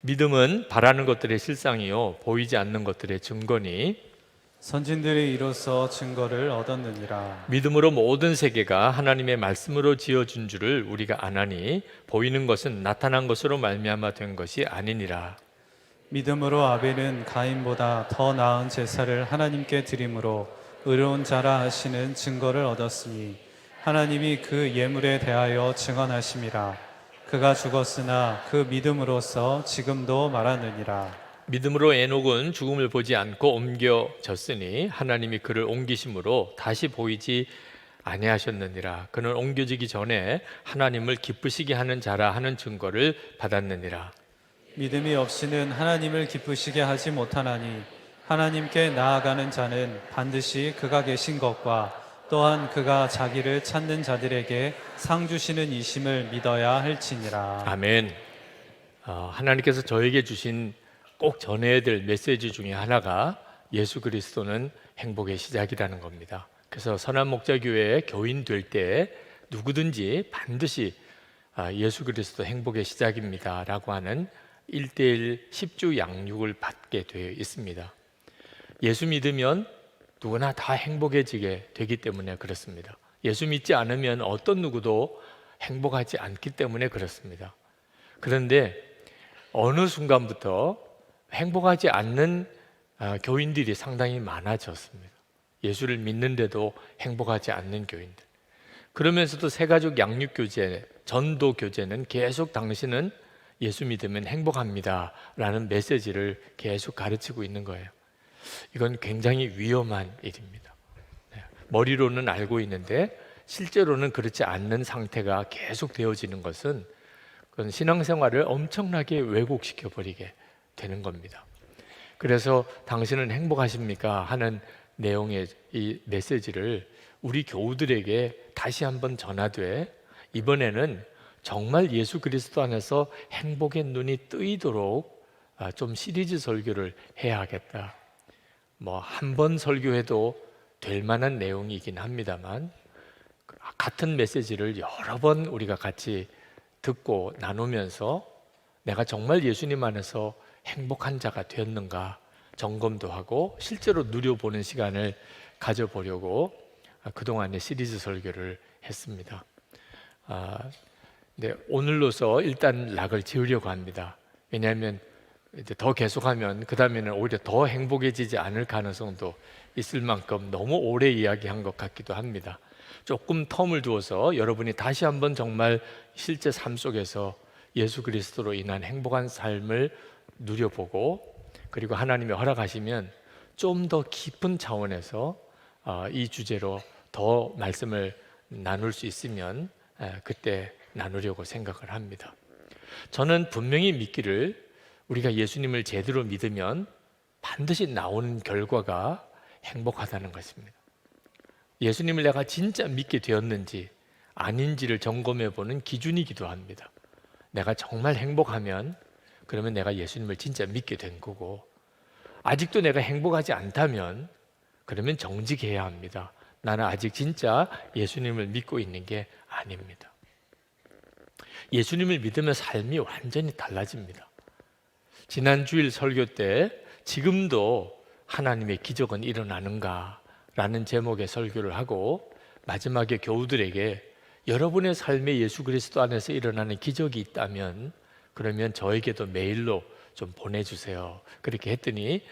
믿음은 바라는 것들의 실상이요 보이지 않는 것들의 증거니 선진들이 이로써 증거를 얻었느니라. 믿음으로 모든 세계가 하나님의 말씀으로 지어진 줄을 우리가 아나니 보이는 것은 나타난 것으로 말미암아 된 것이 아니니라. 믿음으로 아벨은 가인보다 더 나은 제사를 하나님께 드림으로 의로운 자라 하시는 증거를 얻었으니 하나님이 그 예물에 대하여 증언하심이라. 그가 죽었으나 그 믿음으로써 지금도 말하느니라. 믿음으로 에녹은 죽음을 보지 않고 옮겨졌으니 하나님이 그를 옮기심으로 다시 보이지 아니하셨느니라. 그는 옮겨지기 전에 하나님을 기쁘시게 하는 자라 하는 증거를 받았느니라. 믿음이 없이는 하나님을 기쁘시게 하지 못하나니 하나님께 나아가는 자는 반드시 그가 계신 것과 또한 그가 자기를 찾는 자들에게 상 주시는 이심을 믿어야 할지니라. 아멘. 하나님께서 저에게 주신 꼭 전해야 될 메시지 중에 하나가 예수 그리스도는 행복의 시작이라는 겁니다. 그래서 선한목자교회에 교인 될 때 누구든지 반드시 예수 그리스도 행복의 시작입니다 라고 하는 1:1 10주 양육을 받게 되어 있습니다. 예수 믿으면 누구나 다 행복해지게 되기 때문에 그렇습니다. 예수 믿지 않으면 어떤 누구도 행복하지 않기 때문에 그렇습니다. 그런데 어느 순간부터 행복하지 않는 교인들이 상당히 많아졌습니다. 예수를 믿는데도 행복하지 않는 교인들. 그러면서도 새가족 양육교제, 전도교제는 계속 당신은 예수 믿으면 행복합니다 라는 메시지를 계속 가르치고 있는 거예요. 이건 굉장히 위험한 일입니다. 머리로는 알고 있는데 실제로는 그렇지 않는 상태가 계속 되어지는 것은 그건 신앙생활을 엄청나게 왜곡시켜 버리게 되는 겁니다. 그래서 당신은 행복하십니까? 하는 내용의 이 메시지를 우리 교우들에게 다시 한번 전하되 이번에는 정말 예수 그리스도 안에서 행복의 눈이 뜨이도록 좀 시리즈 설교를 해야 하겠다. 뭐 한 번 설교해도 될 만한 내용이긴 합니다만 같은 메시지를 여러 번 우리가 같이 듣고 나누면서 내가 정말 예수님 안에서 행복한 자가 되었는가 점검도 하고 실제로 누려보는 시간을 가져보려고 그동안의 시리즈 설교를 했습니다. 네, 오늘로서 일단 락을 지으려고 합니다. 왜냐하면 이제 더 계속하면 그 다음에는 오히려 더 행복해지지 않을 가능성도 있을 만큼 너무 오래 이야기한 것 같기도 합니다. 조금 텀을 두어서 여러분이 다시 한번 정말 실제 삶 속에서 예수 그리스도로 인한 행복한 삶을 누려보고 그리고 하나님이 허락하시면 좀 더 깊은 차원에서 이 주제로 더 말씀을 나눌 수 있으면 그때 나누려고 생각을 합니다. 저는 분명히 믿기를 우리가 예수님을 제대로 믿으면 반드시 나오는 결과가 행복하다는 것입니다. 예수님을 내가 진짜 믿게 되었는지 아닌지를 점검해 보는 기준이기도 합니다. 내가 정말 행복하면 그러면 내가 예수님을 진짜 믿게 된 거고 아직도 내가 행복하지 않다면 그러면 정직해야 합니다. 나는 아직 진짜 예수님을 믿고 있는 게 아닙니다. 예수님을 믿으면 삶이 완전히 달라집니다. 지난 주일 설교 때 지금도 하나님의 기적은 일어나는가 라는 제목의 설교를 하고 마지막에 교우들에게 여러분의 삶에 예수 그리스도 안에서 일어나는 기적이 있다면 그러면 저에게도 메일로 좀 보내주세요. 그렇게 했더니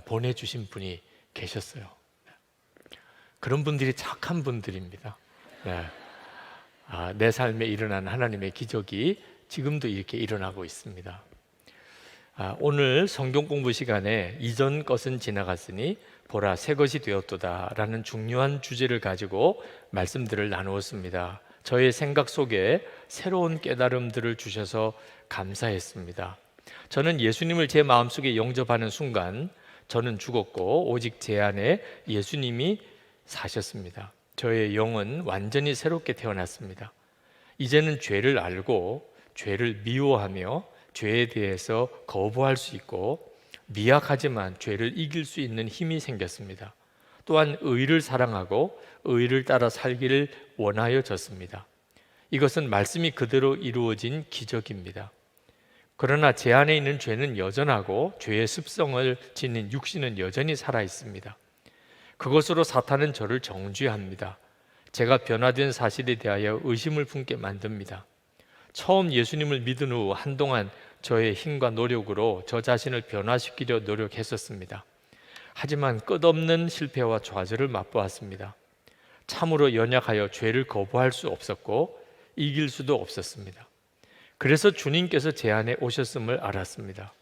보내주신 분이 계셨어요. 그런 분들이 착한 분들입니다. 네. 내 삶에 일어난 하나님의 기적이 지금도 이렇게 일어나고 있습니다. 오늘 성경 공부 시간에 이전 것은 지나갔으니 보라 새 것이 되었도다 라는 중요한 주제를 가지고 말씀들을 나누었습니다. 저의 생각 속에 새로운 깨달음들을 주셔서 감사했습니다. 저는 예수님을 제 마음속에 영접하는 순간 저는 죽었고 오직 제 안에 예수님이 사셨습니다. 저의 영은 완전히 새롭게 태어났습니다. 이제는 죄를 알고 죄를 미워하며 죄에 대해서 거부할 수 있고 미약하지만 죄를 이길 수 있는 힘이 생겼습니다. 또한 의를 사랑하고 의를 따라 살기를 원하여졌습니다. 이것은 말씀이 그대로 이루어진 기적입니다. 그러나 제 안에 있는 죄는 여전하고 죄의 습성을 지닌 육신은 여전히 살아 있습니다. 그것으로 사탄은 저를 정죄합니다. 제가 변화된 사실에 대하여 의심을 품게 만듭니다. 처음 예수님을 믿은 후 한동안 저의 힘과 노력으로 저 자신을 변화시키려 노력했었습니다. 하지만 끝없는 실패와 좌절을 맛보았습니다. 참으로 연약하여 죄를 거부할 수 없었고 이길 수도 없었습니다. 그래서 주님께서 제 안에 오셨음을 알았습니다.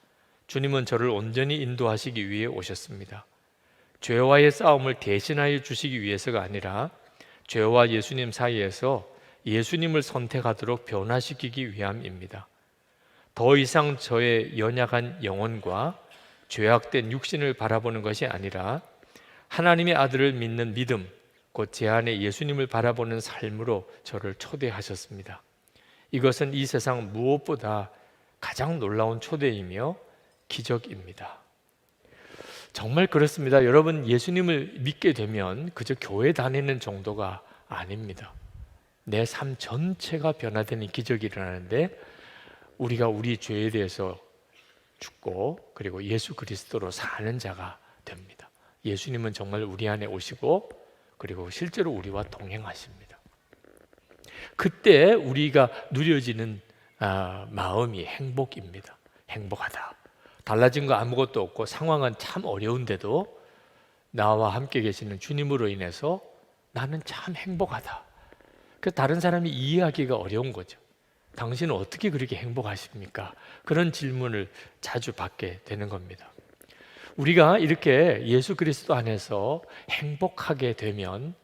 주님은 저를 온전히 인도하시기 위해 오셨습니다. 죄와의 싸움을 대신하여 주시기 위해서가 아니라 죄와 예수님 사이에서 예수님을 선택하도록 변화시키기 위함입니다. 더 이상 저의 연약한 영혼과 죄악된 육신을 바라보는 것이 아니라 하나님의 아들을 믿는 믿음, 곧 제 안에 예수님을 바라보는 삶으로 저를 초대하셨습니다. 이것은 이 세상 무엇보다 가장 놀라운 초대이며 기적입니다. 정말 그렇습니다. 여러분, 예수님을 믿게 되면 그저 교회 다니는 정도가 아닙니다. 내 삶 전체가 변화되는 기적이 일어나는데 우리가 우리 죄에 대해서 죽고 그리고 예수 그리스도로 사는 자가 됩니다. 예수님은 정말 우리 안에 오시고 그리고 실제로 우리와 동행하십니다. 그때 우리가 누려지는 마음이 행복입니다. 행복하다. 달라진 거 아무것도 없고 상황은 참 어려운데도 나와 함께 계시는 주님으로 인해서 나는 참 행복하다. 그 다른 사람이 이해하기가 어려운 거죠. 당신은 어떻게 그렇게 행복하십니까? 그런 질문을 자주 받게 되는 겁니다. 우리가 이렇게 예수 그리스도 안에서 행복하게 되면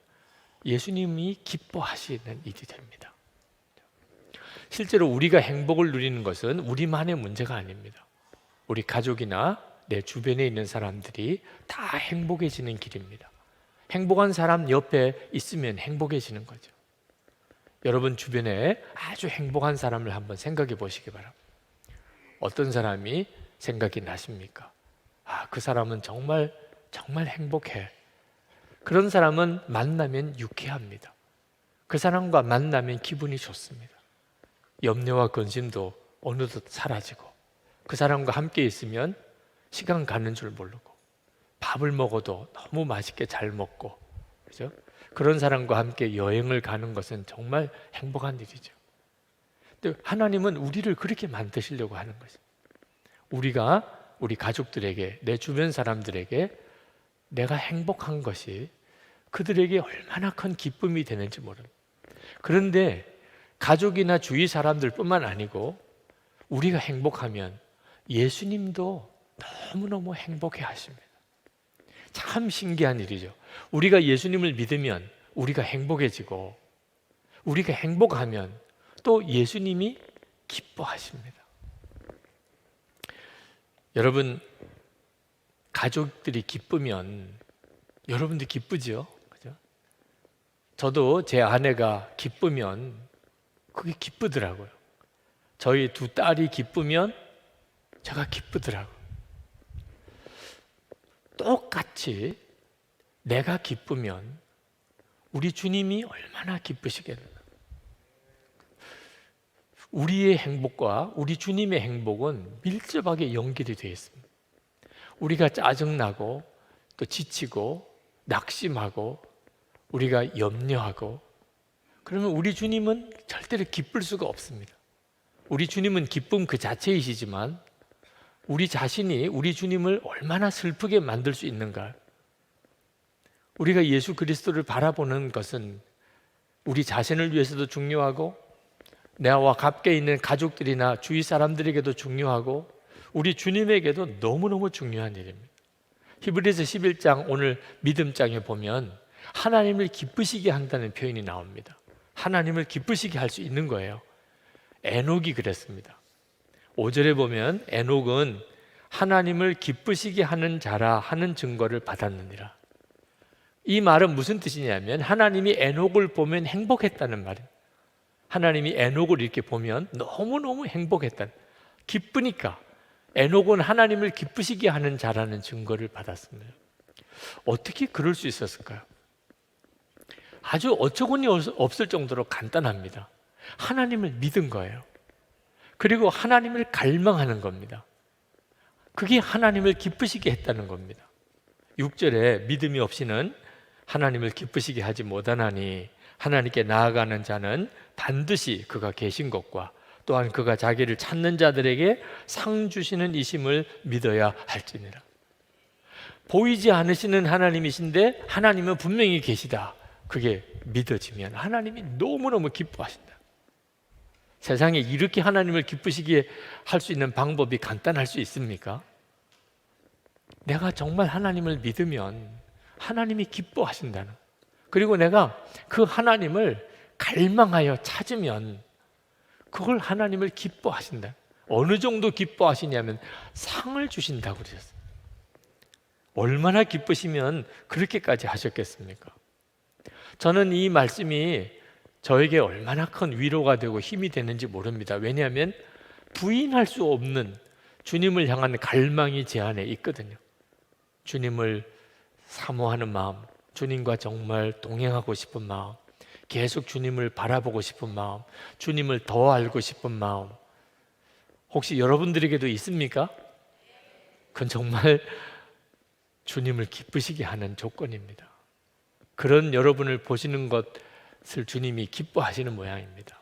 예수님이 기뻐하시는 일이 됩니다. 실제로 우리가 행복을 누리는 것은 우리만의 문제가 아닙니다. 우리 가족이나 내 주변에 있는 사람들이 다 행복해지는 길입니다. 행복한 사람 옆에 있으면 행복해지는 거죠. 여러분 주변에 아주 행복한 사람을 한번 생각해 보시기 바랍니다. 어떤 사람이 생각이 나십니까? 그 사람은 정말 행복해. 그런 사람은 만나면 유쾌합니다. 그 사람과 만나면 기분이 좋습니다. 염려와 근심도 어느덧 사라지고 그 사람과 함께 있으면 시간 가는 줄 모르고 밥을 먹어도 너무 맛있게 잘 먹고, 그죠? 그런 사람과 함께 여행을 가는 것은 정말 행복한 일이죠. 근데 하나님은 우리를 그렇게 만드시려고 하는 거죠. 우리가 우리 가족들에게, 내 주변 사람들에게 내가 행복한 것이 그들에게 얼마나 큰 기쁨이 되는지 모릅니다. 그런데 가족이나 주위 사람들뿐만 아니고 우리가 행복하면 예수님도 너무너무 행복해 하십니다. 참 신기한 일이죠. 우리가 예수님을 믿으면 우리가 행복해지고 우리가 행복하면 또 예수님이 기뻐하십니다. 여러분, 가족들이 기쁘면 여러분도 기쁘죠? 그죠? 저도 제 아내가 기쁘면 그게 기쁘더라고요. 저희 두 딸이 기쁘면 제가 기쁘더라고요. 똑같이 내가 기쁘면 우리 주님이 얼마나 기쁘시겠나. 우리의 행복과 우리 주님의 행복은 밀접하게 연결이 되어 있습니다. 우리가 짜증나고 또 지치고 낙심하고 우리가 염려하고 그러면 우리 주님은 절대로 기쁠 수가 없습니다. 우리 주님은 기쁨 그 자체이시지만 우리 자신이 우리 주님을 얼마나 슬프게 만들 수 있는가. 우리가 예수 그리스도를 바라보는 것은 우리 자신을 위해서도 중요하고 나와 가까이 있는 가족들이나 주위 사람들에게도 중요하고 우리 주님에게도 너무너무 중요한 일입니다. 히브리서 11장 오늘 믿음장에 보면 하나님을 기쁘시게 한다는 표현이 나옵니다. 하나님을 기쁘시게 할 수 있는 거예요. 에녹이 그랬습니다. 5절에 보면 에녹은 하나님을 기쁘시게 하는 자라 하는 증거를 받았느니라. 이 말은 무슨 뜻이냐면 하나님이 에녹을 보면 행복했다는 말이에요. 하나님이 에녹을 이렇게 보면 너무너무 행복했다는, 기쁘니까 에녹은 하나님을 기쁘시게 하는 자라는 증거를 받았습니다. 어떻게 그럴 수 있었을까요? 아주 어처구니 없을 정도로 간단합니다. 하나님을 믿은 거예요. 그리고 하나님을 갈망하는 겁니다. 그게 하나님을 기쁘시게 했다는 겁니다. 6절에 믿음이 없이는 하나님을 기쁘시게 하지 못하나니 하나님께 나아가는 자는 반드시 그가 계신 것과 또한 그가 자기를 찾는 자들에게 상 주시는 이심을 믿어야 할지니라. 보이지 않으시는 하나님이신데 하나님은 분명히 계시다. 그게 믿어지면 하나님이 너무너무 기뻐하신다. 세상에 이렇게 하나님을 기쁘시게 할 수 있는 방법이 간단할 수 있습니까? 내가 정말 하나님을 믿으면 하나님이 기뻐하신다는, 그리고 내가 그 하나님을 갈망하여 찾으면 그걸 하나님을 기뻐하신다. 어느 정도 기뻐하시냐면 상을 주신다고 그러셨어요. 얼마나 기쁘시면 그렇게까지 하셨겠습니까? 저는 이 말씀이 저에게 얼마나 큰 위로가 되고 힘이 되는지 모릅니다. 왜냐하면 부인할 수 없는 주님을 향한 갈망이 제 안에 있거든요. 주님을 사모하는 마음, 주님과 정말 동행하고 싶은 마음, 계속 주님을 바라보고 싶은 마음, 주님을 더 알고 싶은 마음, 혹시 여러분들에게도 있습니까? 그건 정말 주님을 기쁘시게 하는 조건입니다. 그런 여러분을 보시는 것을 주님이 기뻐하시는 모양입니다.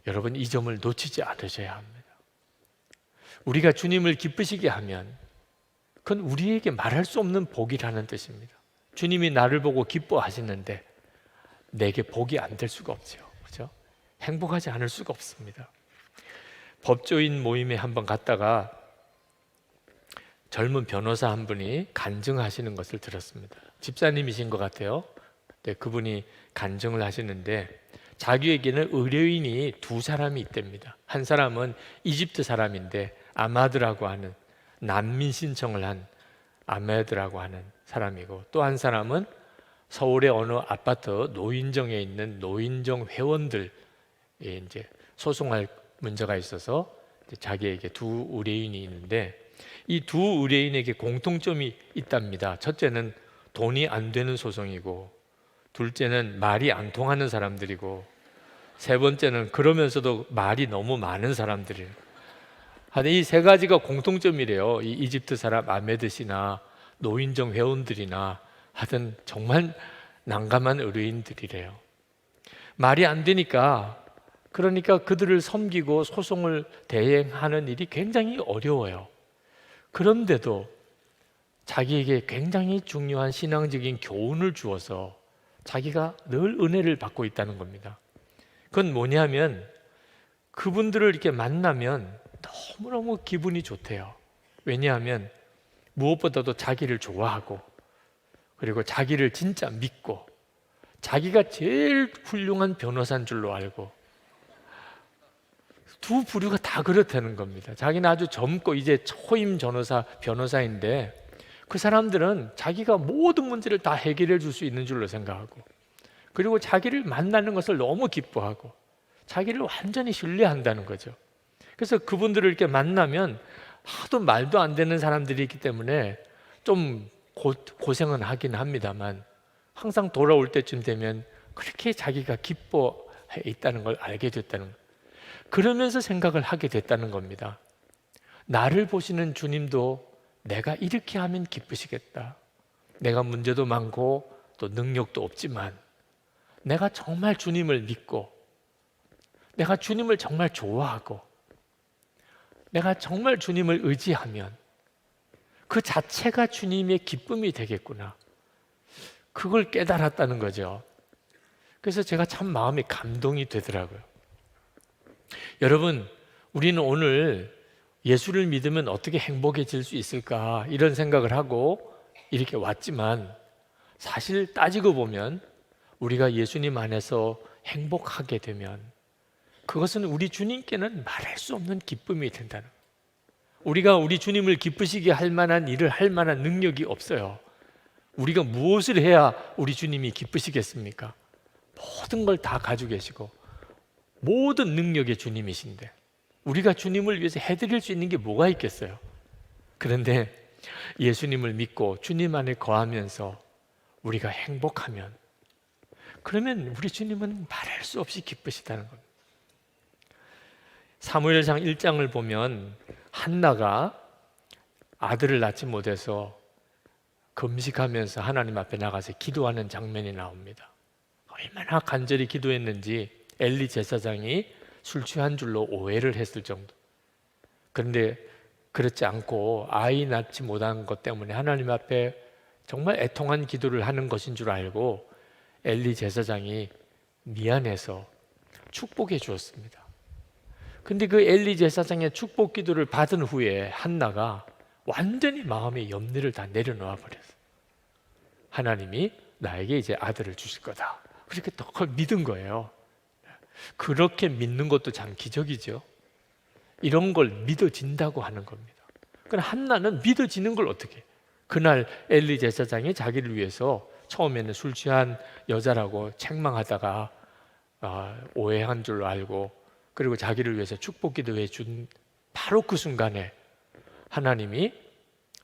여러분, 이 점을 놓치지 않으셔야 합니다. 우리가 주님을 기쁘시게 하면 그건 우리에게 말할 수 없는 복이라는 뜻입니다. 주님이 나를 보고 기뻐하시는데 내게 복이 안 될 수가 없죠. 그렇죠? 행복하지 않을 수가 없습니다. 법조인 모임에 한번 갔다가 젊은 변호사 한 분이 간증하시는 것을 들었습니다. 집사님이신 것 같아요. 네, 그분이 간증을 하시는데 자기에게는 의뢰인이 두 사람이 있답니다. 한 사람은 이집트 사람인데 아마드라고 하는, 난민 신청을 한 아메드라고 하는 사람이고, 또 한 사람은 서울의 어느 아파트 노인정에 있는 노인정 회원들이 이제 소송할 문제가 있어서 자기에게 두 의뢰인이 있는데 이 두 의뢰인에게 공통점이 있답니다. 첫째는 돈이 안 되는 소송이고, 둘째는 말이 안 통하는 사람들이고, 세 번째는 그러면서도 말이 너무 많은 사람들이에요. 이 세 가지가 공통점이래요. 이 이집트 사람 아메드 씨나 노인정 회원들이나 하여튼 정말 난감한 의뢰인들이래요. 말이 안 되니까, 그러니까 그들을 섬기고 소송을 대행하는 일이 굉장히 어려워요. 그런데도 자기에게 굉장히 중요한 신앙적인 교훈을 주어서 자기가 늘 은혜를 받고 있다는 겁니다. 그건 뭐냐면 그분들을 이렇게 만나면 너무너무 기분이 좋대요. 왜냐하면 무엇보다도 자기를 좋아하고, 그리고 자기를 진짜 믿고, 자기가 제일 훌륭한 변호사인 줄로 알고, 두 부류가 다 그렇다는 겁니다. 자기는 아주 젊고 이제 초임 변호사인데 그 사람들은 자기가 모든 문제를 다 해결해 줄 수 있는 줄로 생각하고, 그리고 자기를 만나는 것을 너무 기뻐하고 자기를 완전히 신뢰한다는 거죠. 그래서 그분들을 이렇게 만나면 하도 말도 안 되는 사람들이 있기 때문에 좀 고생은 하긴 합니다만 항상 돌아올 때쯤 되면 그렇게 자기가 기뻐해 있다는 걸 알게 됐다는 거예요. 그러면서 생각을 하게 됐다는 겁니다. 나를 보시는 주님도 내가 이렇게 하면 기쁘시겠다. 내가 문제도 많고 또 능력도 없지만 내가 정말 주님을 믿고, 내가 주님을 정말 좋아하고, 내가 정말 주님을 의지하면 그 자체가 주님의 기쁨이 되겠구나. 그걸 깨달았다는 거죠. 그래서 제가 참 마음이 감동이 되더라고요. 여러분, 우리는 오늘 예수를 믿으면 어떻게 행복해질 수 있을까 이런 생각을 하고 이렇게 왔지만, 사실 따지고 보면 우리가 예수님 안에서 행복하게 되면 그것은 우리 주님께는 말할 수 없는 기쁨이 된다는 거예요. 우리가 우리 주님을 기쁘시게 할 만한 일을 할 만한 능력이 없어요. 우리가 무엇을 해야 우리 주님이 기쁘시겠습니까? 모든 걸 다 가지고 계시고 모든 능력의 주님이신데 우리가 주님을 위해서 해드릴 수 있는 게 뭐가 있겠어요? 그런데 예수님을 믿고 주님 안에 거하면서 우리가 행복하면, 그러면 우리 주님은 말할 수 없이 기쁘시다는 겁니다. 사무엘상 1장을 보면 한나가 아들을 낳지 못해서 금식하면서 하나님 앞에 나가서 기도하는 장면이 나옵니다. 얼마나 간절히 기도했는지 엘리 제사장이 술 취한 줄로 오해를 했을 정도. 그런데 그렇지 않고 아이 낳지 못한 것 때문에 하나님 앞에 정말 애통한 기도를 하는 것인 줄 알고 엘리 제사장이 미안해서 축복해 주었습니다. 근데 그 엘리 제사장의 축복 기도를 받은 후에 한나가 완전히 마음의 염려를 다 내려놓아 버렸어요. 하나님이 나에게 이제 아들을 주실 거다. 그렇게 또 그걸 믿은 거예요. 그렇게 믿는 것도 참 기적이죠. 이런 걸 믿어진다고 하는 겁니다. 그러나 한나는 믿어지는 걸 어떻게? 그날 엘리 제사장이 자기를 위해서 처음에는 술 취한 여자라고 책망하다가 오해한 줄 알고 그리고 자기를 위해서 축복 기도해 준 바로 그 순간에 하나님이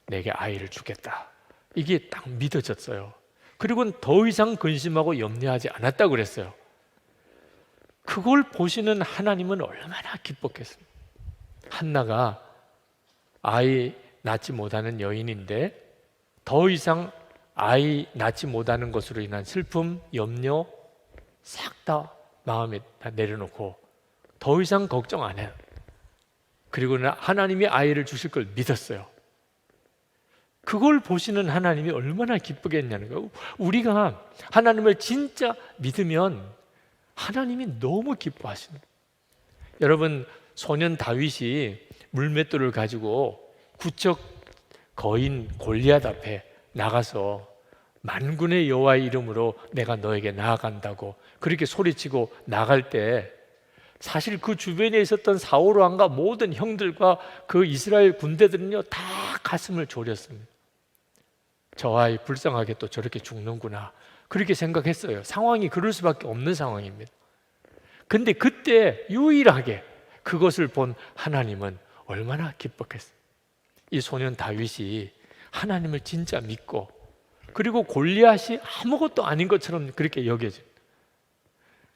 내게 아이를 주겠다. 이게 딱 믿어졌어요. 그리고는 더 이상 근심하고 염려하지 않았다고 그랬어요. 그걸 보시는 하나님은 얼마나 기뻤겠습니까? 한나가 아이 낳지 못하는 여인인데 더 이상 아이 낳지 못하는 것으로 인한 슬픔, 염려 싹 다 마음에 다 내려놓고 더 이상 걱정 안 해요. 그리고는 하나님이 아이를 주실 걸 믿었어요. 그걸 보시는 하나님이 얼마나 기쁘겠냐는 거예요. 우리가 하나님을 진짜 믿으면 하나님이 너무 기뻐하시는 거예요. 여러분, 소년 다윗이 물맷돌을 가지고 구척 거인 골리앗 앞에 나가서 만군의 여호와의 이름으로 내가 너에게 나아간다고 그렇게 소리치고 나갈 때 사실 그 주변에 있었던 사울 왕과 모든 형들과 그 이스라엘 군대들은요 다 가슴을 졸였습니다. 저 아이 불쌍하게 또 저렇게 죽는구나 그렇게 생각했어요. 상황이 그럴 수밖에 없는 상황입니다. 근데 그때 유일하게 그것을 본 하나님은 얼마나 기뻤겠어요. 이 소년 다윗이 하나님을 진짜 믿고 그리고 골리앗이 아무것도 아닌 것처럼 그렇게 여겨져요.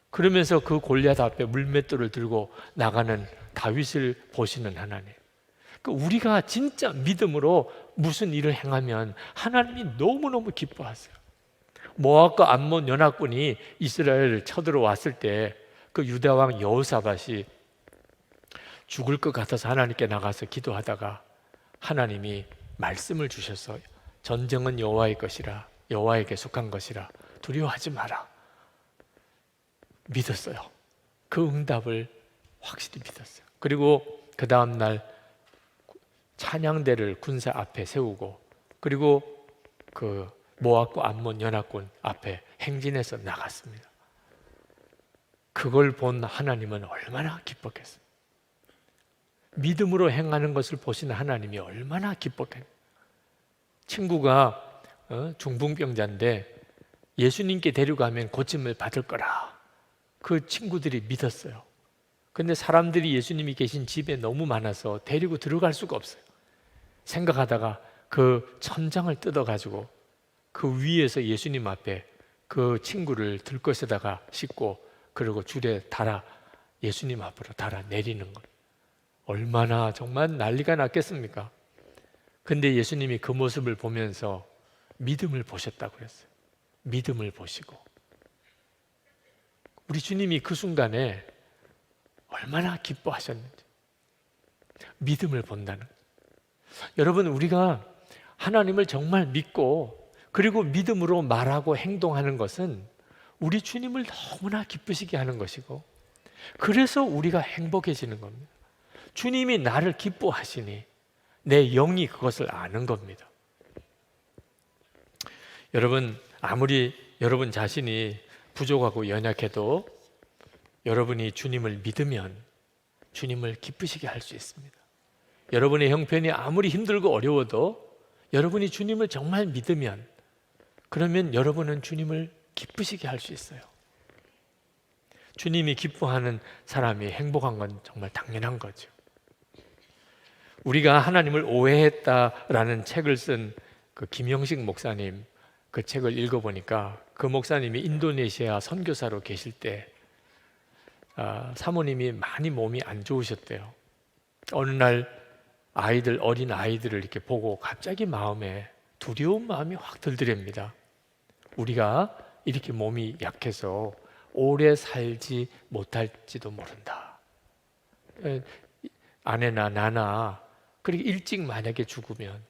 그러면서 그 골리앗 앞에 물맷돌을 들고 나가는 다윗을 보시는 하나님. 우리가 진짜 믿음으로 무슨 일을 행하면 하나님이 너무너무 기뻐하세요. 모압과 암몬 연합군이 이스라엘을 쳐들어왔을 때 그 유다 왕 여호사밧이 죽을 것 같아서 하나님께 나가서 기도하다가 하나님이 말씀을 주셔서 전쟁은 여호와의 것이라 여호와에게 속한 것이라 두려워하지 마라. 믿었어요. 그 응답을 확실히 믿었어요. 그리고 그 다음 날 찬양대를 군사 앞에 세우고 그리고 그 모압과 암몬 연합군 앞에 행진해서 나갔습니다. 그걸 본 하나님은 얼마나 기뻤겠어요. 믿음으로 행하는 것을 보시는 하나님이 얼마나 기뻤겠어요. 친구가 중풍병자인데 예수님께 데려가면 고침을 받을 거라 그 친구들이 믿었어요. 근데 사람들이 예수님이 계신 집에 너무 많아서 데리고 들어갈 수가 없어요. 생각하다가 그 천장을 뜯어가지고 그 위에서 예수님 앞에 그 친구를 들것에다가 싣고 그리고 줄에 달아 예수님 앞으로 달아 내리는 것. 얼마나 정말 난리가 났겠습니까? 근데 예수님이 그 모습을 보면서 믿음을 보셨다고 그랬어요. 믿음을 보시고 우리 주님이 그 순간에 얼마나 기뻐하셨는지 믿음을 본다는 거예요. 여러분, 우리가 하나님을 정말 믿고 그리고 믿음으로 말하고 행동하는 것은 우리 주님을 너무나 기쁘시게 하는 것이고 그래서 우리가 행복해지는 겁니다. 주님이 나를 기뻐하시니 내 영이 그것을 아는 겁니다. 여러분, 아무리 여러분 자신이 부족하고 연약해도 여러분이 주님을 믿으면 주님을 기쁘시게 할 수 있습니다. 여러분의 형편이 아무리 힘들고 어려워도 여러분이 주님을 정말 믿으면 그러면 여러분은 주님을 기쁘시게 할 수 있어요. 주님이 기뻐하는 사람이 행복한 건 정말 당연한 거죠. 우리가 하나님을 오해했다라는 책을 쓴 그 김영식 목사님 그 책을 읽어보니까 그 목사님이 인도네시아 선교사로 계실 때 사모님이 많이 몸이 안 좋으셨대요. 어느 날 어린 아이들을 이렇게 보고 갑자기 마음에 두려운 마음이 확 들더랍니다. 우리가 이렇게 몸이 약해서 오래 살지 못할지도 모른다. 아내나 나나 그렇게 일찍 만약에 죽으면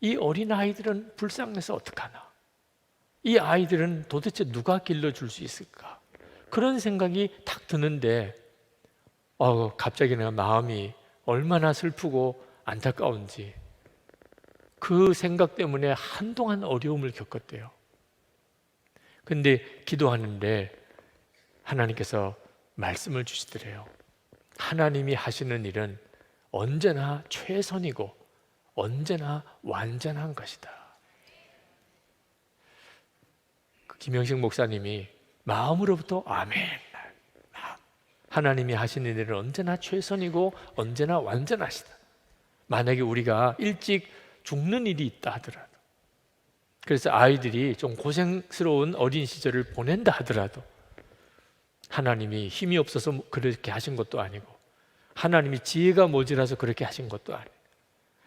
이 어린 아이들은 불쌍해서 어떡하나? 이 아이들은 도대체 누가 길러줄 수 있을까? 그런 생각이 탁 드는데 갑자기 내가 마음이 얼마나 슬프고 안타까운지 그 생각 때문에 한동안 어려움을 겪었대요. 근데 기도하는데 하나님께서 말씀을 주시더래요. 하나님이 하시는 일은 언제나 최선이고 언제나 완전한 것이다. 김영식 목사님이 마음으로부터 아멘. 하나님이 하시는 일은 언제나 최선이고 언제나 완전하시다. 만약에 우리가 일찍 죽는 일이 있다 하더라도, 그래서 아이들이 좀 고생스러운 어린 시절을 보낸다 하더라도 하나님이 힘이 없어서 그렇게 하신 것도 아니고 하나님이 지혜가 모자라서 그렇게 하신 것도 아니고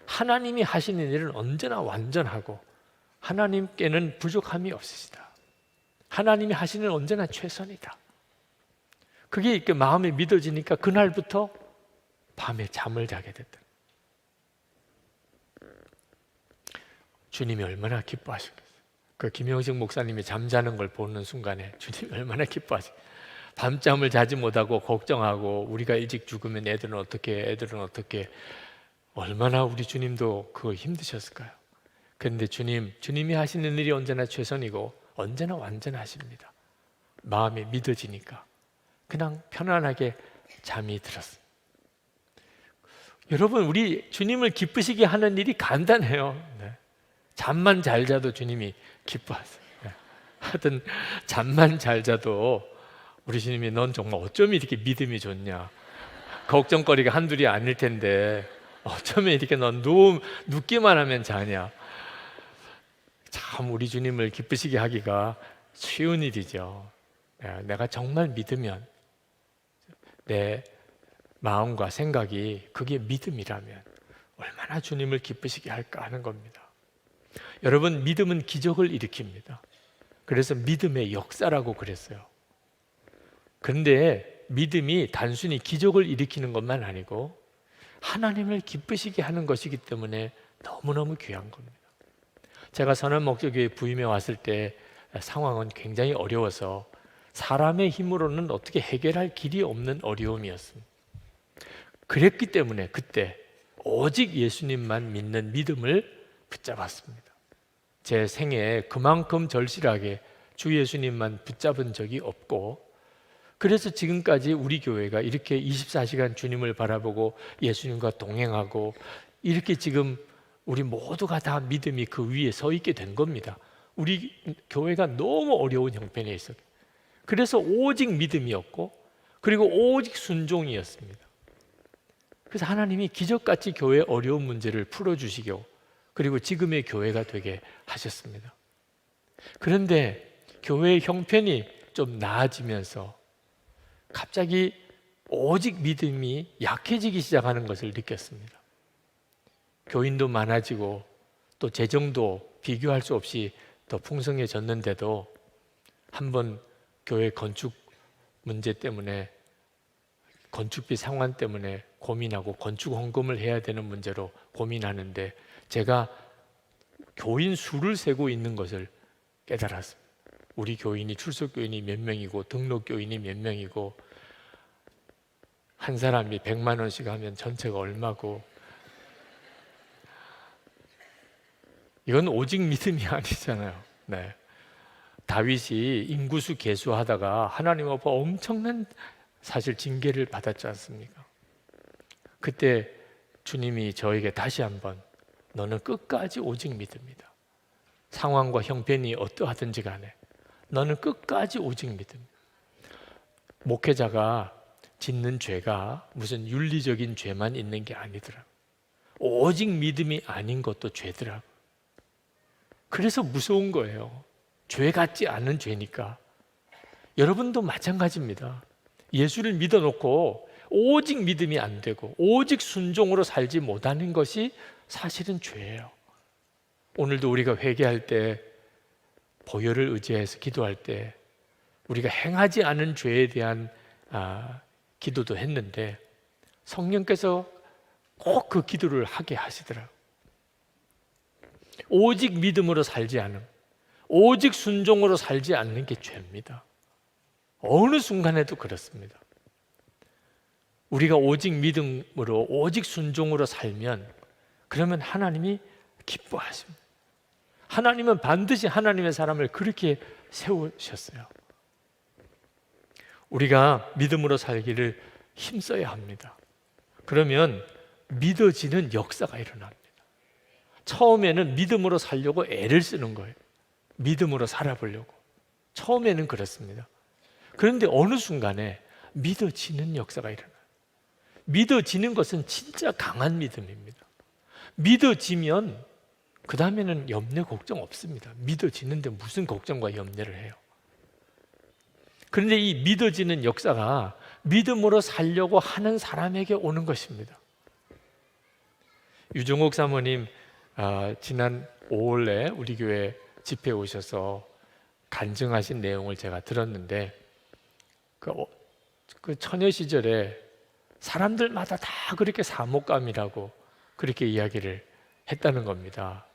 하나님이 하시는 일은 언제나 완전하고 하나님께는 부족함이 없으시다. 하나님이 하시는 일은 언제나 최선이다. 그게 이렇게 마음에 믿어지니까 그날부터 밤에 잠을 자게 됐다. 주님이 얼마나 기뻐하시겠어요. 그 김영식 목사님이 잠자는 걸 보는 순간에 주님이 얼마나 기뻐하시겠어요. 밤잠을 자지 못하고 걱정하고 우리가 일찍 죽으면 애들은 어떻게 얼마나 우리 주님도 그거 힘드셨을까요? 그런데 주님이 하시는 일이 언제나 최선이고 언제나 완전하십니다. 마음이 믿어지니까 그냥 편안하게 잠이 들었어요. 여러분, 우리 주님을 기쁘시게 하는 일이 간단해요. 네. 잠만 잘 자도 주님이 기뻐하세요. 네. 하여튼 잠만 잘 자도 우리 주님이 넌 정말 어쩜 이렇게 믿음이 좋냐, 걱정거리가 한둘이 아닐 텐데 어쩌면 이렇게 넌 눕기만 하면 자냐. 참 우리 주님을 기쁘시게 하기가 쉬운 일이죠. 내가 정말 믿으면, 내 마음과 생각이 그게 믿음이라면 얼마나 주님을 기쁘시게 할까 하는 겁니다. 여러분, 믿음은 기적을 일으킵니다. 그래서 믿음의 역사라고 그랬어요. 그런데 믿음이 단순히 기적을 일으키는 것만 아니고 하나님을 기쁘시게 하는 것이기 때문에 너무너무 귀한 겁니다. 제가 선한목적교회 부임해 왔을 때 상황은 굉장히 어려워서 사람의 힘으로는 어떻게 해결할 길이 없는 어려움이었습니다. 그랬기 때문에 그때 오직 예수님만 믿는 믿음을 붙잡았습니다. 제 생애에 그만큼 절실하게 주 예수님만 붙잡은 적이 없고, 그래서 지금까지 우리 교회가 이렇게 24시간 주님을 바라보고 예수님과 동행하고 이렇게 지금 우리 모두가 다 믿음이 그 위에 서 있게 된 겁니다. 우리 교회가 너무 어려운 형편에 있었고, 그래서 오직 믿음이었고 그리고 오직 순종이었습니다. 그래서 하나님이 기적같이 교회의 어려운 문제를 풀어주시고 그리고 지금의 교회가 되게 하셨습니다. 그런데 교회의 형편이 좀 나아지면서 갑자기 오직 믿음이 약해지기 시작하는 것을 느꼈습니다. 교인도 많아지고 또 재정도 비교할 수 없이 더 풍성해졌는데도 한번 교회 건축 문제 때문에, 건축비 상환 때문에 고민하고 건축 헌금을 해야 되는 문제로 고민하는데 제가 교인 수를 세고 있는 것을 깨달았습니다. 우리 교인이, 출석 교인이 몇 명이고 등록 교인이 몇 명이고 한 사람이 100만 원씩 하면 전체가 얼마고, 이건 오직 믿음이 아니잖아요. 네. 다윗이 인구수 계수하다가 하나님 앞에 엄청난 사실 징계를 받았지 않습니까? 그때 주님이 저에게 다시 한번 너는 끝까지 오직 믿음이다. 상황과 형편이 어떠하든지 간에 너는 끝까지 오직 믿음. 목회자가 짓는 죄가 무슨 윤리적인 죄만 있는 게 아니더라고. 오직 믿음이 아닌 것도 죄더라고. 그래서 무서운 거예요. 죄 같지 않은 죄니까. 여러분도 마찬가지입니다. 예수를 믿어놓고 오직 믿음이 안 되고 오직 순종으로 살지 못하는 것이 사실은 죄예요. 오늘도 우리가 회개할 때, 보혈을 의지해서 기도할 때 우리가 행하지 않은 죄에 대한 기도도 했는데 성령께서 꼭 그 기도를 하게 하시더라고요. 오직 믿음으로 살지 않음, 오직 순종으로 살지 않는 게 죄입니다. 어느 순간에도 그렇습니다. 우리가 오직 믿음으로 오직 순종으로 살면 그러면 하나님이 기뻐하십니다. 하나님은 반드시 하나님의 사람을 그렇게 세우셨어요. 우리가 믿음으로 살기를 힘써야 합니다. 그러면 믿어지는 역사가 일어납니다. 처음에는 믿음으로 살려고 애를 쓰는 거예요. 믿음으로 살아보려고. 처음에는 그렇습니다. 그런데 어느 순간에 믿어지는 역사가 일어나요. 믿어지는 것은 진짜 강한 믿음입니다. 믿어지면 그 다음에는 염려 걱정 없습니다. 믿어지는데 무슨 걱정과 염려를 해요. 그런데 이 믿어지는 역사가 믿음으로 살려고 하는 사람에게 오는 것입니다. 유종옥 사모님 지난 5월에 우리 교회 집회에 오셔서 간증하신 내용을 제가 들었는데 그 처녀 시절에 사람들마다 다 그렇게 사목감이라고 그렇게 이야기를 했다는 겁니다.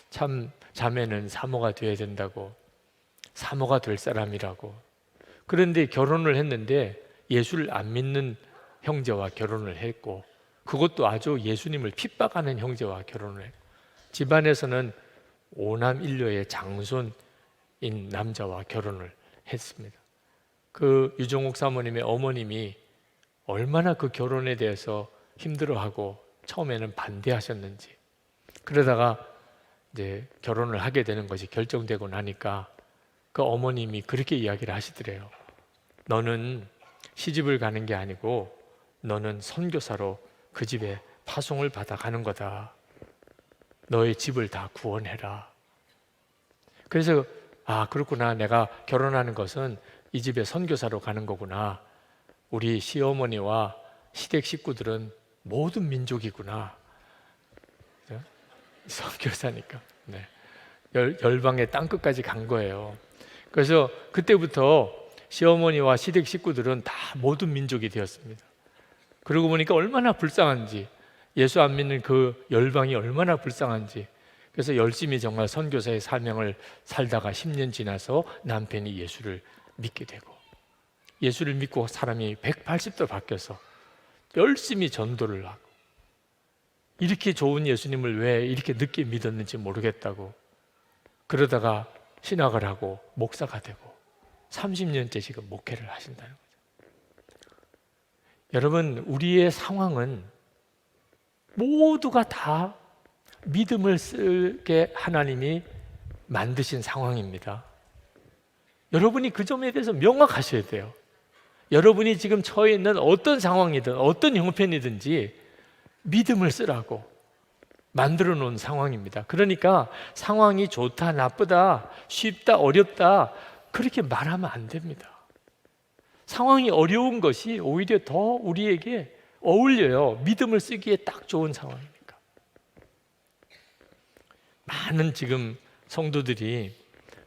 참 자매는 사모가 되어야 된다고, 사모가 될 사람이라고. 그런데 결혼을 했는데 예수를 안 믿는 형제와 결혼을 했고, 그것도 아주 예수님을 핍박하는 형제와 결혼을 했고, 집안에서는 5남 1녀의 장손인 남자와 결혼을 했습니다. 그 유종옥 사모님의 어머님이 얼마나 그 결혼에 대해서 힘들어하고 처음에는 반대하셨는지, 그러다가 이제 결혼을 하게 되는 것이 결정되고 나니까 그 어머님이 그렇게 이야기를 하시더래요. 너는 시집을 가는 게 아니고 너는 선교사로 그 집에 파송을 받아 가는 거다. 너의 집을 다 구원해라. 그래서 그렇구나, 내가 결혼하는 것은 이 집에 선교사로 가는 거구나. 우리 시어머니와 시댁 식구들은 모든 민족이구나. 선교사니까. 네. 열방의 땅끝까지 간 거예요. 그래서 그때부터 시어머니와 시댁 식구들은 다 모든 민족이 되었습니다. 그러고 보니까 얼마나 불쌍한지, 예수 안 믿는 그 열방이 얼마나 불쌍한지. 그래서 열심히 정말 선교사의 사명을 살다가 10년 지나서 남편이 예수를 믿게 되고, 예수를 믿고 사람이 180도 바뀌어서 열심히 전도를 하고, 이렇게 좋은 예수님을 왜 이렇게 늦게 믿었는지 모르겠다고 그러다가 신학을 하고 목사가 되고 30년째 지금 목회를 하신다는 거죠. 여러분, 우리의 상황은 모두가 다 믿음을 쓰게 하나님이 만드신 상황입니다. 여러분이 그 점에 대해서 명확하셔야 돼요. 여러분이 지금 처해 있는 어떤 상황이든 어떤 형편이든지 믿음을 쓰라고 만들어 놓은 상황입니다. 그러니까 상황이 좋다, 나쁘다, 쉽다, 어렵다 그렇게 말하면 안 됩니다. 상황이 어려운 것이 오히려 더 우리에게 어울려요. 믿음을 쓰기에 딱 좋은 상황이니까. 많은 지금 성도들이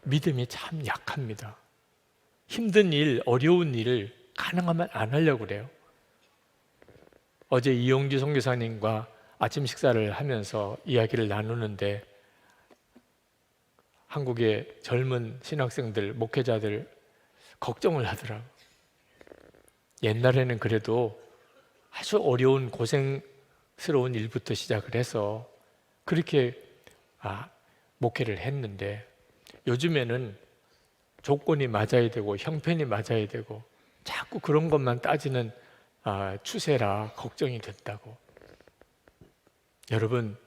믿음이 참 약합니다. 힘든 일, 어려운 일을 가능하면 안 하려고 그래요. 어제 이용주 선교사님과 아침 식사를 하면서 이야기를 나누는데 한국의 젊은 신학생들, 목회자들 걱정을 하더라고요. 옛날에는 그래도 아주 어려운 고생스러운 일부터 시작을 해서 그렇게 목회를 했는데 요즘에는 조건이 맞아야 되고 형편이 맞아야 되고 자꾸 그런 것만 따지는 추세라 걱정이 됐다고. 여러분,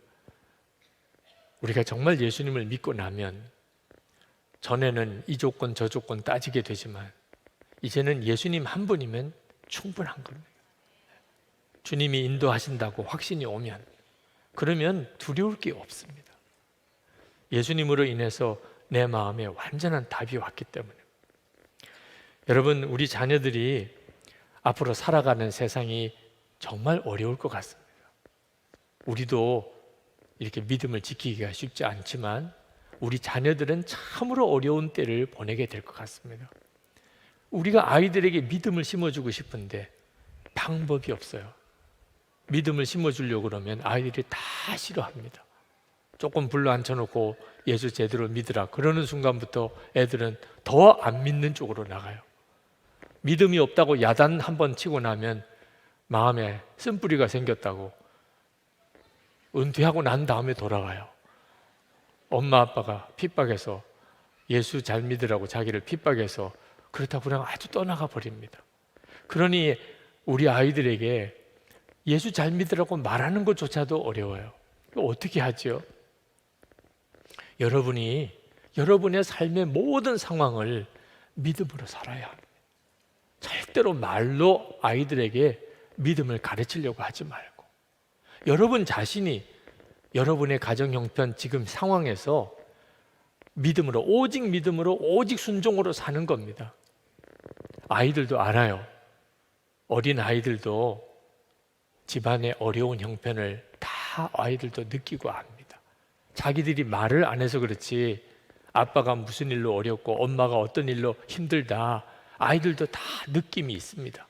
우리가 정말 예수님을 믿고 나면 전에는 이 조건 저 조건 따지게 되지만 이제는 예수님 한 분이면 충분한 겁니다. 주님이 인도하신다고 확신이 오면 그러면 두려울 게 없습니다. 예수님으로 인해서 내 마음에 완전한 답이 왔기 때문에. 여러분, 우리 자녀들이 앞으로 살아가는 세상이 정말 어려울 것 같습니다. 우리도 이렇게 믿음을 지키기가 쉽지 않지만 우리 자녀들은 참으로 어려운 때를 보내게 될 것 같습니다. 우리가 아이들에게 믿음을 심어주고 싶은데 방법이 없어요. 믿음을 심어주려고 그러면 아이들이 다 싫어합니다. 조금 불러 앉혀놓고 예수 제대로 믿으라 그러는 순간부터 애들은 더 안 믿는 쪽으로 나가요. 믿음이 없다고 야단 한번 치고 나면 마음에 쓴뿌리가 생겼다고 은퇴하고 난 다음에 돌아가요. 엄마 아빠가 핍박해서 예수 잘 믿으라고 자기를 핍박해서 그렇다고 그냥 아주 떠나가 버립니다. 그러니 우리 아이들에게 예수 잘 믿으라고 말하는 것조차도 어려워요. 어떻게 하죠? 여러분이 여러분의 삶의 모든 상황을 믿음으로 살아야 합니다. 절대로 말로 아이들에게 믿음을 가르치려고 하지 말고 여러분 자신이 여러분의 가정 형편 지금 상황에서 믿음으로 오직 순종으로 사는 겁니다. 아이들도 알아요. 어린 아이들도 집안의 어려운 형편을 다 아이들도 느끼고 압니다. 자기들이 말을 안 해서 그렇지 아빠가 무슨 일로 어렵고 엄마가 어떤 일로 힘들다 아이들도 다 느낌이 있습니다.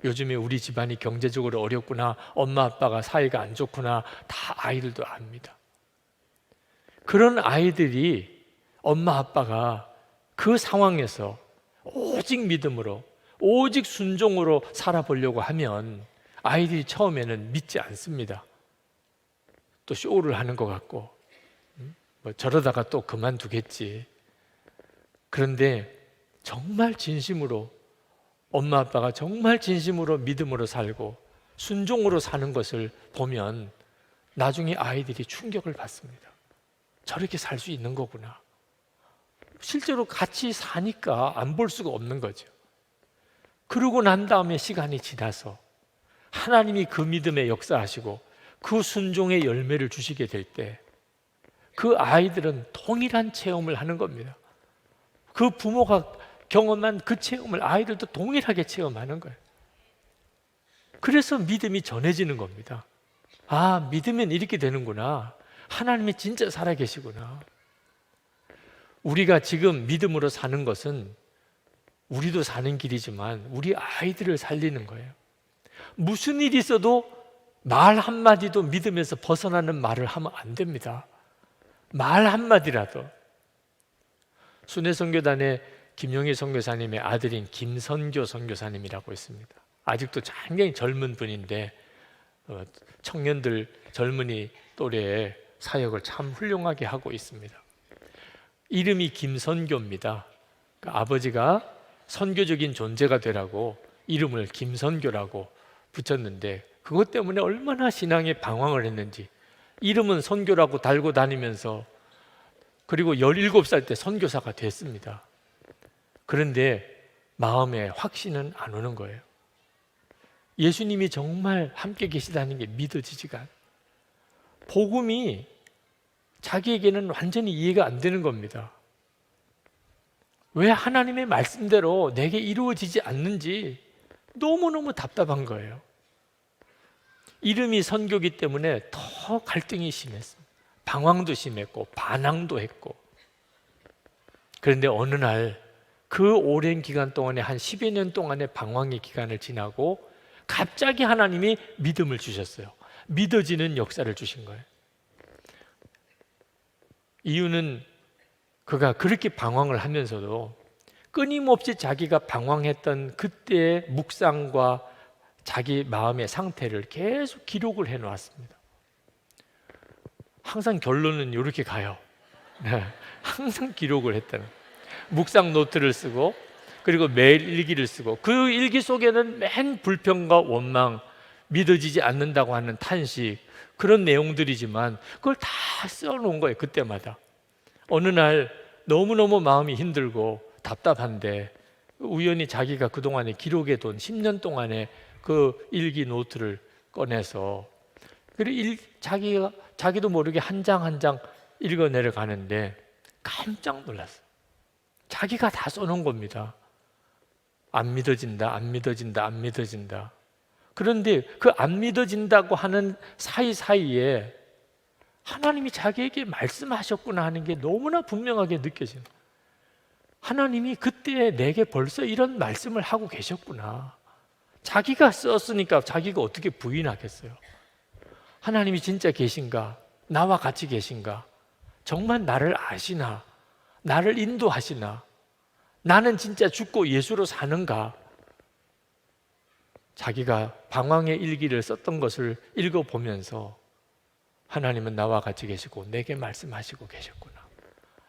요즘에 우리 집안이 경제적으로 어렵구나, 엄마 아빠가 사이가 안 좋구나, 다 아이들도 압니다. 그런 아이들이 엄마 아빠가 그 상황에서 오직 믿음으로 오직 순종으로 살아보려고 하면 아이들이 처음에는 믿지 않습니다. 또 쇼를 하는 것 같고 뭐 저러다가 또 그만두겠지. 그런데 정말 진심으로 엄마 아빠가 정말 진심으로 믿음으로 살고 순종으로 사는 것을 보면 나중에 아이들이 충격을 받습니다. 저렇게 살 수 있는 거구나. 실제로 같이 사니까 안 볼 수가 없는 거죠. 그러고 난 다음에 시간이 지나서 하나님이 그 믿음에 역사하시고 그 순종의 열매를 주시게 될 때 그 아이들은 동일한 체험을 하는 겁니다. 그 부모가 경험한 그 체험을 아이들도 동일하게 체험하는 거예요. 그래서 믿음이 전해지는 겁니다. 아, 믿으면 이렇게 되는구나. 하나님이 진짜 살아계시구나. 우리가 지금 믿음으로 사는 것은 우리도 사는 길이지만 우리 아이들을 살리는 거예요. 무슨 일이 있어도 말 한마디도 믿음에서 벗어나는 말을 하면 안 됩니다. 말 한마디라도. 순회선교단의 김용희 선교사님의 아들인 김선교 선교사님이라고 있습니다. 아직도 굉장히 젊은 분인데 청년들 젊은이 또래의 사역을 참 훌륭하게 하고 있습니다. 이름이 김선교입니다. 그러니까 아버지가 선교적인 존재가 되라고 이름을 김선교라고 붙였는데 그것 때문에 얼마나 신앙에 방황을 했는지 이름은 선교라고 달고 다니면서 그리고 17살 때 선교사가 됐습니다. 그런데 마음에 확신은 안 오는 거예요. 예수님이 정말 함께 계시다는 게 믿어지지가 않아요. 복음이 자기에게는 완전히 이해가 안 되는 겁니다. 왜 하나님의 말씀대로 내게 이루어지지 않는지 너무너무 답답한 거예요. 이름이 선교기 때문에 더 갈등이 심했습니다. 방황도 심했고 반항도 했고. 그런데 어느 날 그 오랜 기간 동안에 한 10여 년 동안의 방황의 기간을 지나고 갑자기 하나님이 믿음을 주셨어요. 믿어지는 역사를 주신 거예요. 이유는 그가 그렇게 방황을 하면서도 끊임없이 자기가 방황했던 그때의 묵상과 자기 마음의 상태를 계속 기록을 해놓았습니다. 항상 결론은 이렇게 가요. 항상 기록을 했다는. 묵상 노트를 쓰고 그리고 매일 일기를 쓰고 그 일기 속에는 맨 불평과 원망, 믿어지지 않는다고 하는 탄식 그런 내용들이지만 그걸 다 써놓은 거예요. 그때마다. 어느 날 너무너무 마음이 힘들고 답답한데 우연히 자기가 그동안에 기록해둔 10년 동안의 그 일기 노트를 꺼내서 그리고 자기도 모르게 한 장 한 장 읽어 내려가는데 깜짝 놀랐어요. 자기가 다 써놓은 겁니다. 안 믿어진다, 안 믿어진다, 안 믿어진다. 그런데 그 안 믿어진다고 하는 사이사이에 하나님이 자기에게 말씀하셨구나 하는 게 너무나 분명하게 느껴지는 거예요. 하나님이 그때 내게 벌써 이런 말씀을 하고 계셨구나. 자기가 썼으니까 자기가 어떻게 부인하겠어요? 하나님이 진짜 계신가? 나와 같이 계신가? 정말 나를 아시나? 나를 인도하시나? 나는 진짜 죽고 예수로 사는가? 자기가 방황의 일기를 썼던 것을 읽어보면서 하나님은 나와 같이 계시고 내게 말씀하시고 계셨구나.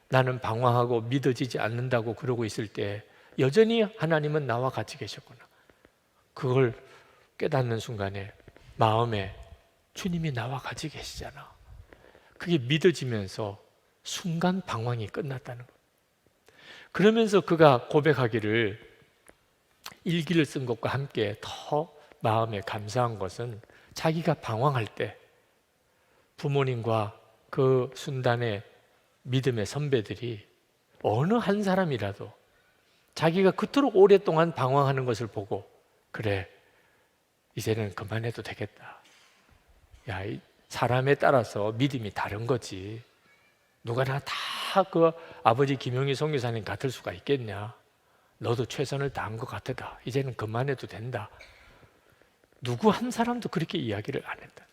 나는 방황하고 믿어지지 않는다고 그러고 있을 때 여전히 하나님은 나와 같이 계셨구나. 그걸 깨닫는 순간에 마음에 주님이 나와 같이 계시잖아. 그게 믿어지면서 순간 방황이 끝났다는 거예요. 그러면서 그가 고백하기를 일기를 쓴 것과 함께 더 마음에 감사한 것은 자기가 방황할 때 부모님과 그 순단의 믿음의 선배들이 어느 한 사람이라도 자기가 그토록 오랫동안 방황하는 것을 보고 그래, 이제는 그만해도 되겠다. 야, 사람에 따라서 믿음이 다른 거지. 누가나 다 그 아버지 김용희 선교사님 같을 수가 있겠냐. 너도 최선을 다한 것 같다. 이제는 그만해도 된다. 누구 한 사람도 그렇게 이야기를 안 했다.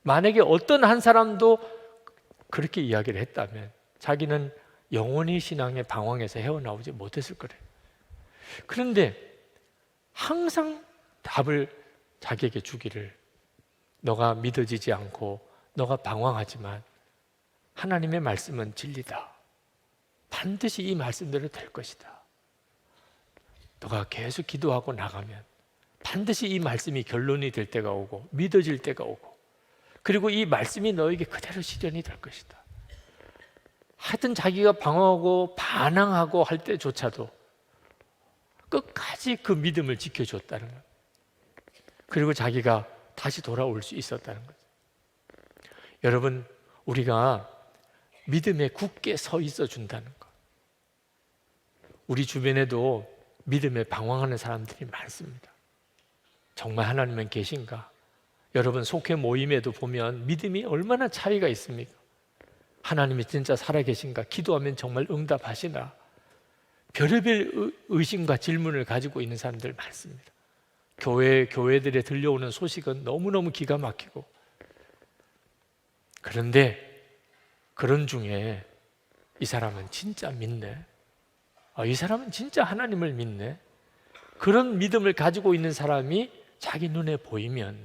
만약에 어떤 한 사람도 그렇게 이야기를 했다면 자기는 영원히 신앙의 방황에서 헤어나오지 못했을 거래요. 그런데 항상 답을 자기에게 주기를, 너가 믿어지지 않고 너가 방황하지만 하나님의 말씀은 진리다. 반드시 이 말씀대로 될 것이다. 너가 계속 기도하고 나가면 반드시 이 말씀이 결론이 될 때가 오고 믿어질 때가 오고, 그리고 이 말씀이 너에게 그대로 실현이 될 것이다. 하여튼 자기가 방황하고 반항하고 할 때조차도 끝까지 그 믿음을 지켜줬다는 거예요. 그리고 자기가 다시 돌아올 수 있었다는 거죠. 여러분, 우리가 믿음에 굳게 서 있어 준다는 것. 우리 주변에도 믿음에 방황하는 사람들이 많습니다. 정말 하나님은 계신가? 여러분 속회 모임에도 보면 믿음이 얼마나 차이가 있습니까? 하나님이 진짜 살아계신가? 기도하면 정말 응답하시나? 별의별 의심과 질문을 가지고 있는 사람들 많습니다. 교회들에 들려오는 소식은 너무너무 기가 막히고, 그런데 그런 중에 이 사람은 진짜 믿네. 이 사람은 진짜 하나님을 믿네. 그런 믿음을 가지고 있는 사람이 자기 눈에 보이면,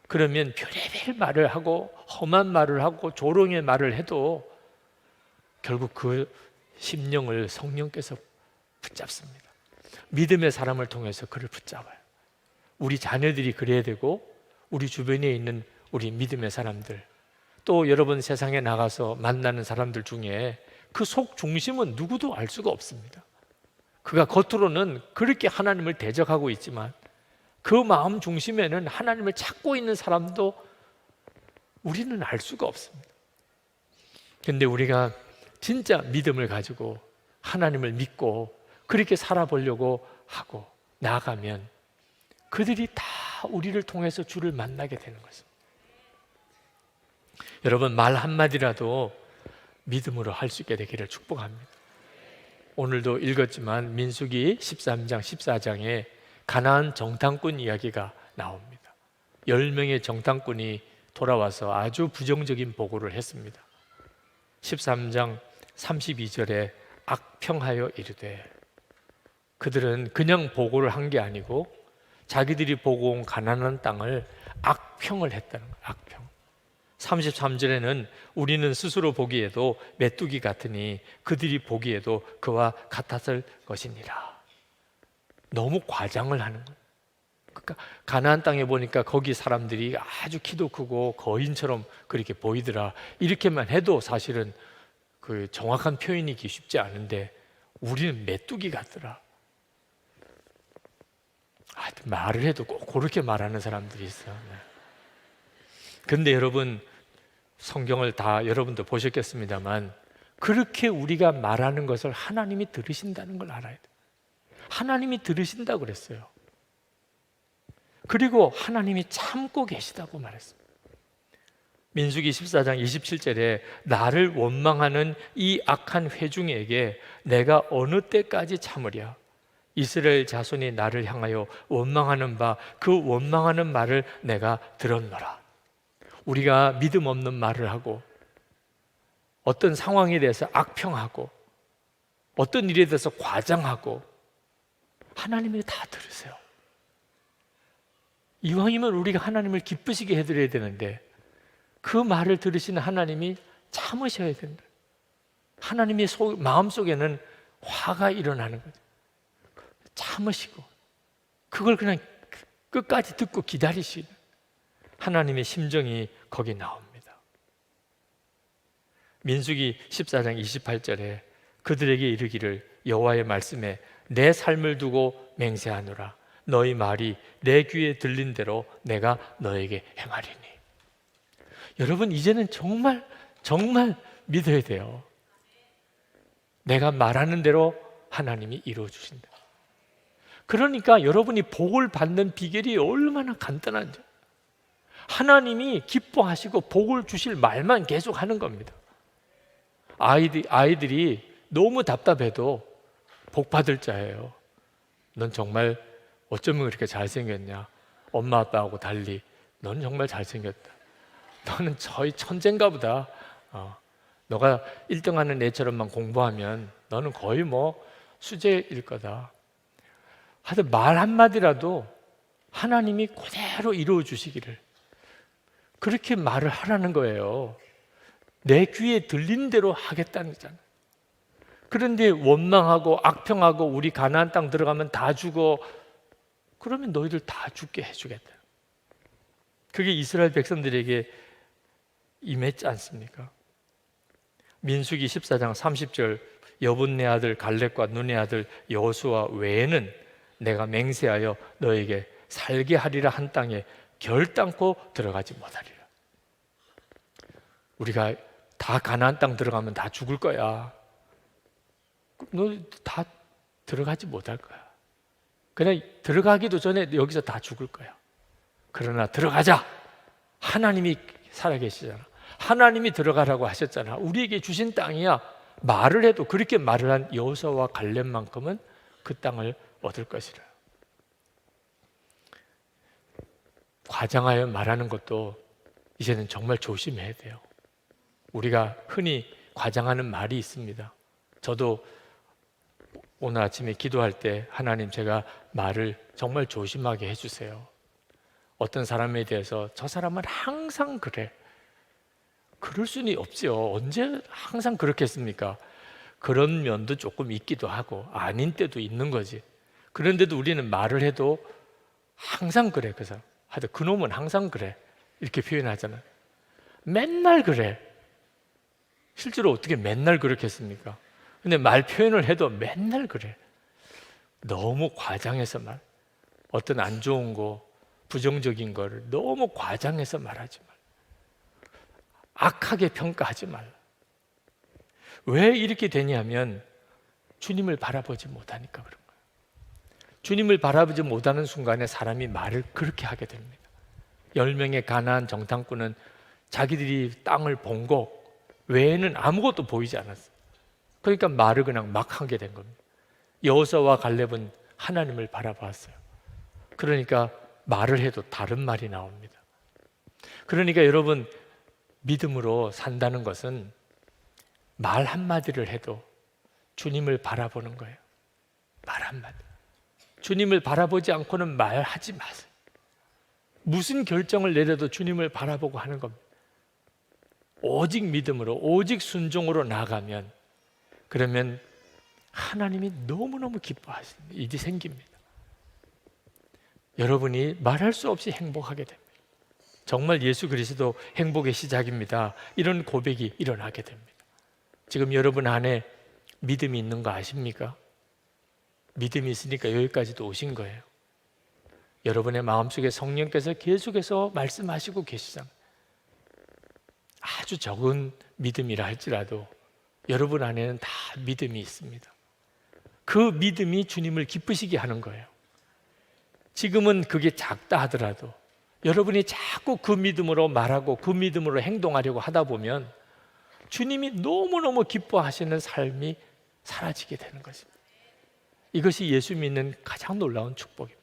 그러면 별의별 말을 하고 험한 말을 하고 조롱의 말을 해도 결국 그 심령을 성령께서 붙잡습니다. 믿음의 사람을 통해서 그를 붙잡아요. 우리 자녀들이 그래야 되고, 우리 주변에 있는 우리 믿음의 사람들, 또 여러분 세상에 나가서 만나는 사람들 중에 그 속 중심은 누구도 알 수가 없습니다. 그가 겉으로는 그렇게 하나님을 대적하고 있지만 그 마음 중심에는 하나님을 찾고 있는 사람도 우리는 알 수가 없습니다. 그런데 우리가 진짜 믿음을 가지고 하나님을 믿고 그렇게 살아보려고 하고 나아가면 그들이 다 우리를 통해서 주를 만나게 되는 것입니다. 여러분, 말 한마디라도 믿음으로 할 수 있게 되기를 축복합니다. 오늘도 읽었지만 민수기 13장, 14장에 가나안 정탐꾼 이야기가 나옵니다. 10명의 정탐꾼이 돌아와서 아주 부정적인 보고를 했습니다. 13장 32절에 악평하여 이르되, 그들은 그냥 보고를 한 게 아니고 자기들이 보고 온 가나안 땅을 악평을 했다는 거예요. 악평. 33절에는 우리는 스스로 보기에도 메뚜기 같으니 그들이 보기에도 그와 같았을 것이니라. 너무 과장을 하는 거예요. 그러니까 가나안 땅에 보니까 거기 사람들이 아주 키도 크고 거인처럼 그렇게 보이더라. 이렇게만 해도 사실은 그 정확한 표현이기 쉽지 않은데 우리는 메뚜기 같더라. 말을 해도 꼭 그렇게 말하는 사람들이 있어요. 그런데 여러분, 성경을 다 여러분도 보셨겠습니다만 그렇게 우리가 말하는 것을 하나님이 들으신다는 걸 알아야 돼요. 하나님이 들으신다고 그랬어요. 그리고 하나님이 참고 계시다고 말했습니다. 민수기 14장 27절에 나를 원망하는 이 악한 회중에게 내가 어느 때까지 참으랴. 이스라엘 자손이 나를 향하여 원망하는 바 그 원망하는 말을 내가 들었노라. 우리가 믿음 없는 말을 하고 어떤 상황에 대해서 악평하고 어떤 일에 대해서 과장하고 하나님이 다 들으세요. 이왕이면 우리가 하나님을 기쁘시게 해드려야 되는데 그 말을 들으시는 하나님이 참으셔야 된다. 하나님의 마음속에는 화가 일어나는 거죠. 참으시고 그걸 그냥 끝까지 듣고 기다리시는 하나님의 심정이 거기 나옵니다. 민수기 14장 28절에 그들에게 이르기를 여호와의 말씀에 내 삶을 두고 맹세하노라. 너희 말이 내 귀에 들린 대로 내가 너에게 행하리니. 여러분, 이제는 정말 믿어야 돼요. 내가 말하는 대로 하나님이 이루어 주신다. 그러니까 여러분이 복을 받는 비결이 얼마나 간단한지, 하나님이 기뻐하시고 복을 주실 말만 계속 하는 겁니다. 아이들이 너무 답답해도 복 받을 자예요. 넌 정말 어쩌면 그렇게 잘생겼냐? 엄마 아빠하고 달리 넌 정말 잘생겼다. 너는 저희 천재인가 보다. 너가 1등하는 애처럼만 공부하면 너는 거의 뭐 수재일 거다. 하여튼 말 한마디라도 하나님이 그대로 이루어 주시기를 그렇게 말을 하라는 거예요. 내 귀에 들린 대로 하겠다는 거잖아요. 그런데 원망하고 악평하고 우리 가나안 땅 들어가면 다 죽어. 그러면 너희들 다 죽게 해주겠다. 그게 이스라엘 백성들에게 임했지 않습니까? 민수기 14장 30절 여분네 아들 갈렙과 눈의 아들 여호수아 외에는 내가 맹세하여 너에게 살게 하리라 한 땅에 결단코 들어가지 못하리라. 우리가 다 가나안 땅 들어가면 다 죽을 거야. 너 다 들어가지 못할 거야. 그냥 들어가기도 전에 여기서 다 죽을 거야. 그러나 들어가자. 하나님이 살아계시잖아. 하나님이 들어가라고 하셨잖아. 우리에게 주신 땅이야. 말을 해도 그렇게 말을 한 여호수아와 갈렙만큼은 그 땅을 얻을 것이라. 과장하여 말하는 것도 이제는 정말 조심해야 돼요. 우리가 흔히 과장하는 말이 있습니다. 저도 오늘 아침에 기도할 때 하나님, 제가 말을 정말 조심하게 해주세요. 어떤 사람에 대해서 저 사람은 항상 그래. 그럴 수는 없죠. 언제 항상 그렇겠습니까? 그런 면도 조금 있기도 하고 아닌 때도 있는 거지. 그런데도 우리는 말을 해도 항상 그래. 그래서 하여튼 그놈은 항상 그래 이렇게 표현하잖아요. 맨날 그래. 실제로 어떻게 맨날 그렇겠습니까? 근데 말 표현을 해도 맨날 그래. 너무 과장해서 어떤 안 좋은 거, 부정적인 거를 너무 과장해서 말하지 말. 악하게 평가하지 말라. 왜 이렇게 되냐면 주님을 바라보지 못하니까 그런 거예요. 주님을 바라보지 못하는 순간에 사람이 말을 그렇게 하게 됩니다. 10명의 가나안 정탐꾼은 자기들이 땅을 본 거 외에는 아무것도 보이지 않았어요. 그러니까 말을 그냥 막 하게 된 겁니다. 여호수아와 갈렙은 하나님을 바라봤어요. 그러니까 말을 해도 다른 말이 나옵니다. 그러니까 여러분, 믿음으로 산다는 것은 말 한마디를 해도 주님을 바라보는 거예요. 말 한마디. 주님을 바라보지 않고는 말하지 마세요. 무슨 결정을 내려도 주님을 바라보고 하는 겁니다. 오직 믿음으로, 오직 순종으로 나가면, 그러면 하나님이 너무너무 기뻐하시는 일이 생깁니다. 여러분이 말할 수 없이 행복하게 됩니다. 정말 예수 그리스도 행복의 시작입니다. 이런 고백이 일어나게 됩니다. 지금 여러분 안에 믿음이 있는 거 아십니까? 믿음이 있으니까 여기까지도 오신 거예요. 여러분의 마음속에 성령께서 계속해서 말씀하시고 계시잖아요. 아주 적은 믿음이라 할지라도 여러분 안에는 다 믿음이 있습니다. 그 믿음이 주님을 기쁘시게 하는 거예요. 지금은 그게 작다 하더라도 여러분이 자꾸 그 믿음으로 말하고 그 믿음으로 행동하려고 하다 보면 주님이 너무너무 기뻐하시는 삶이 사라지게 되는 것입니다. 이것이 예수 믿는 가장 놀라운 축복입니다.